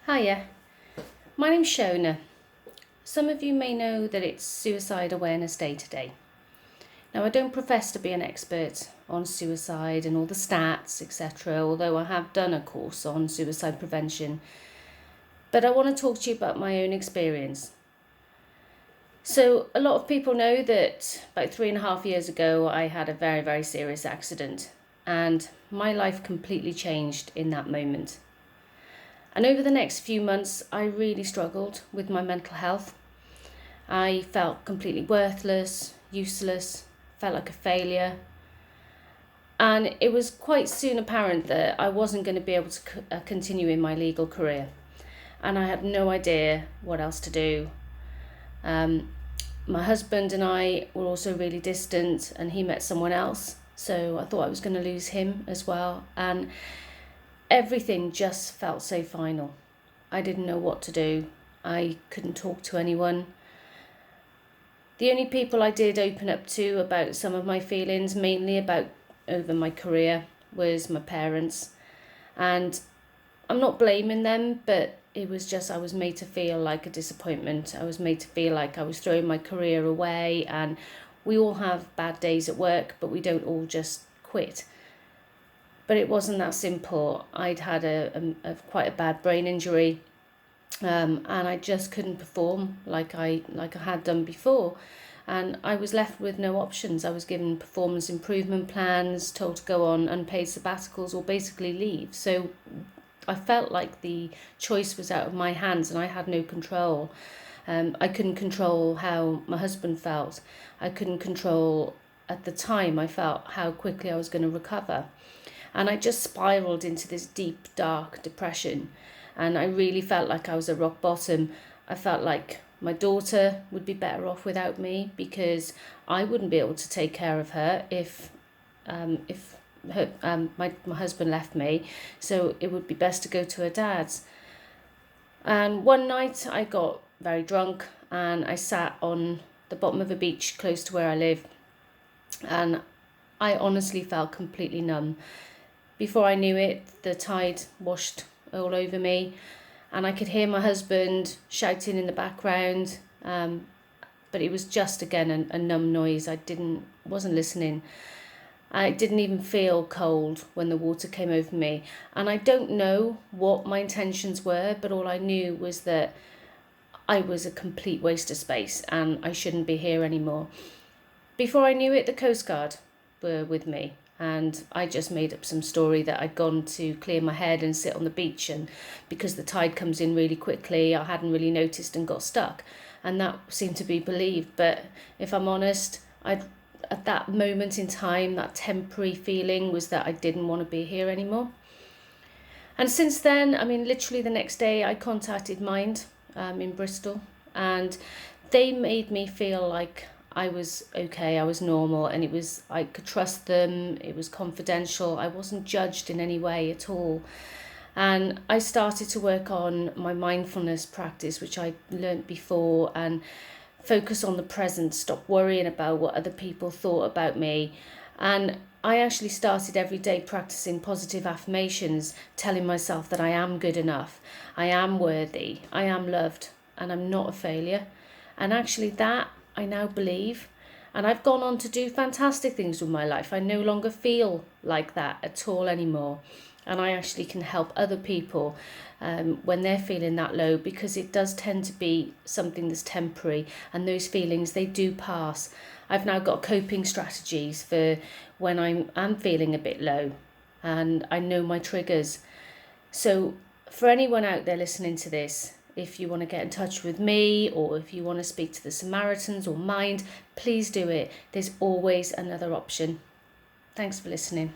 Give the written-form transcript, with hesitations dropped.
Hiya, my name's Shona. Some of you may know that it's Suicide Awareness Day today. Now, I don't profess to be an expert on suicide and all the stats, etc., although I have done a course on suicide prevention. But I want to talk to you about my own experience. So, a lot of people know that about 3.5 years ago, I had a very, very serious accident, and my life completely changed in that moment. And over the next few months, I really struggled with my mental health. I felt completely worthless, useless, felt like a failure. And it was quite soon apparent that I wasn't going to be able to continue in my legal career. And I had no idea what else to do. My husband and I were also really distant, and he met someone else. So I thought I was going to lose him as well. And everything just felt so final. I didn't know what to do. I couldn't talk to anyone. The only people I did open up to about some of my feelings, mainly about over my career, was my parents. And I'm not blaming them, but it was just I was made to feel like a disappointment. I was made to feel like I was throwing my career away, and we all have bad days at work, but we don't all just quit. But it wasn't that simple. I'd had a quite a bad brain injury, and I just couldn't perform like I had done before, and I was left with no options. I was given performance improvement plans, told to go on unpaid sabbaticals or basically leave. So I felt like the choice was out of my hands, and I had no control. I couldn't control how my husband felt. I couldn't control, at the time, I felt how quickly I was going to recover. And I just spiraled into this deep, dark depression. And I really felt like I was at rock bottom. I felt like my daughter would be better off without me, because I wouldn't be able to take care of her if my husband left me. So it would be best to go to her dad's. And one night I got very drunk, and I sat on the bottom of a beach close to where I live. And I honestly felt completely numb. Before I knew it, the tide washed all over me, and I could hear my husband shouting in the background, but it was just again a numb noise. Wasn't listening. I didn't even feel cold when the water came over me, and I don't know what my intentions were, but all I knew was that I was a complete waste of space and I shouldn't be here anymore. Before I knew it, the Coast Guard were with me. And I just made up some story that I'd gone to clear my head and sit on the beach, and because the tide comes in really quickly, I hadn't really noticed and got stuck, and that seemed to be believed. But if I'm honest, at that moment in time, that temporary feeling was that I didn't want to be here anymore. And since then, I mean, literally the next day, I contacted Mind in Bristol, and they made me feel like I was okay, I was normal, and I could trust them, it was confidential, I wasn't judged in any way at all. And I started to work on my mindfulness practice, which I learnt before, and focus on the present, stop worrying about what other people thought about me. And I actually started every day practicing positive affirmations, telling myself that I am good enough, I am worthy, I am loved, and I'm not a failure. And actually that I now believe, and I've gone on to do fantastic things with my life. I no longer feel like that at all anymore, and I actually can help other people when they're feeling that low, because it does tend to be something that's temporary, and those feelings, they do pass. I've now got coping strategies for when I'm feeling a bit low, and I know my triggers. So for anyone out there listening to this, if you want to get in touch with me, or if you want to speak to the Samaritans or Mind, please do it. There's always another option. Thanks for listening.